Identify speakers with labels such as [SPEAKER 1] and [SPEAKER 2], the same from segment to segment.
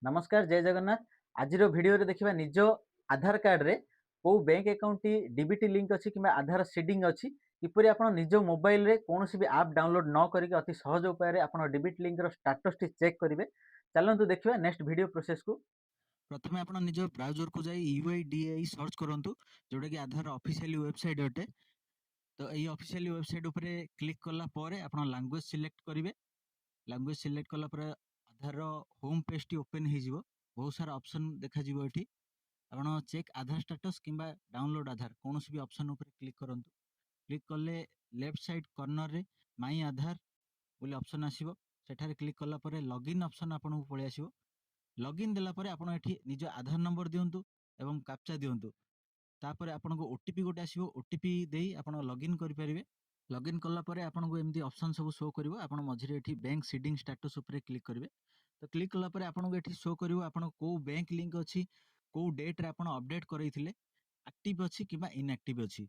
[SPEAKER 1] नमस्कार जय जगन्नाथ। आज वीडियो रे देखिबा निज आधार कार्ड रे को bank account T DBT link अछि कि आधार सीडिंग अछि किपरि आपण निज मोबाइल रे कोनोसी भी ऐप डाउनलोड न करिक अति सहज उपाय रे आपण डीबीटी लिंक रो स्टेटस टी चेक करिवे। चलंतु देखिबा नेक्स्ट वीडियो प्रोसेस को।
[SPEAKER 2] प्रथमे आपण निज ब्राउजर को जाई UIDAI सर्च करंतु जोडा कि आधार ऑफिशियल वेबसाइट अटे। तो एई ऑफिशियल वेबसाइट ऊपर क्लिक करला परे आपण लैंग्वेज सिलेक्ट करिवे। लैंग्वेज सिलेक्ट करला परे आधार होम पेज टी ओपन हे जिवो। बहुत सारा ऑप्शन देखा जिवो एठी। आपण चेक आधार स्टेटस किंबा डाउनलोड आधार कोनोसी भी ऑप्शन ऊपर क्लिक करंतु। क्लिक करले लेफ्ट साइड कॉर्नर रे माई आधार बोले ऑप्शन आसीबो। सेठारे क्लिक करला परे लॉगिन ऑप्शन आपन पळे आसीबो। लॉगिन देला परे आपण एठी निज आधार नंबर दियंतु एवं कैप्चा दियंतु। तापर आपन को ओटीपी गोटे आसीबो। ओटीपी देई आपण लॉगिन करि परिबे। लॉगिन करला परे आपन को एमदी ऑप्शन सब शो करिवो। आपण मझिरे एठी बैंक सीडिंग स्टेटस ऊपर क्लिक करिवे। तो क्लिक करला परे आपन को एठी शो करिवो आपण को बैंक लिंक अछि, को डेट रे आपण अपडेट करैथिले, एक्टिव अछि किबा इनएक्टिव अछि।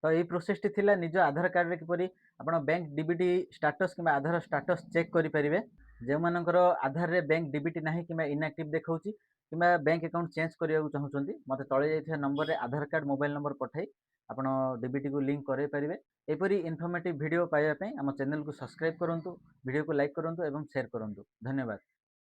[SPEAKER 1] तो ये प्रोसेस टी थिला निज आधार कार्ड रे किपरि आपण बैंक डीबीटी स्टेटस कि आधार स्टेटस चेक करि परिबे। जे मानकर आधार रे बैंक डीबीटी नाही कि इनएक्टिव देखाउची कि बैंक अकाउंट चेंज करिया चाहूचंती मते तळे जाइथिया नंबर रे आधार कार्ड मोबाइल नंबर पठाई आपण डीबीटी को लिंक करै परिबे। एपरि इन्फॉर्मेटिव वीडियो पाइबा पई हम चैनल को सब्सक्राइब करंतु, वीडियो को लाइक करंतु एवं शेयर करंतु। धन्यवाद।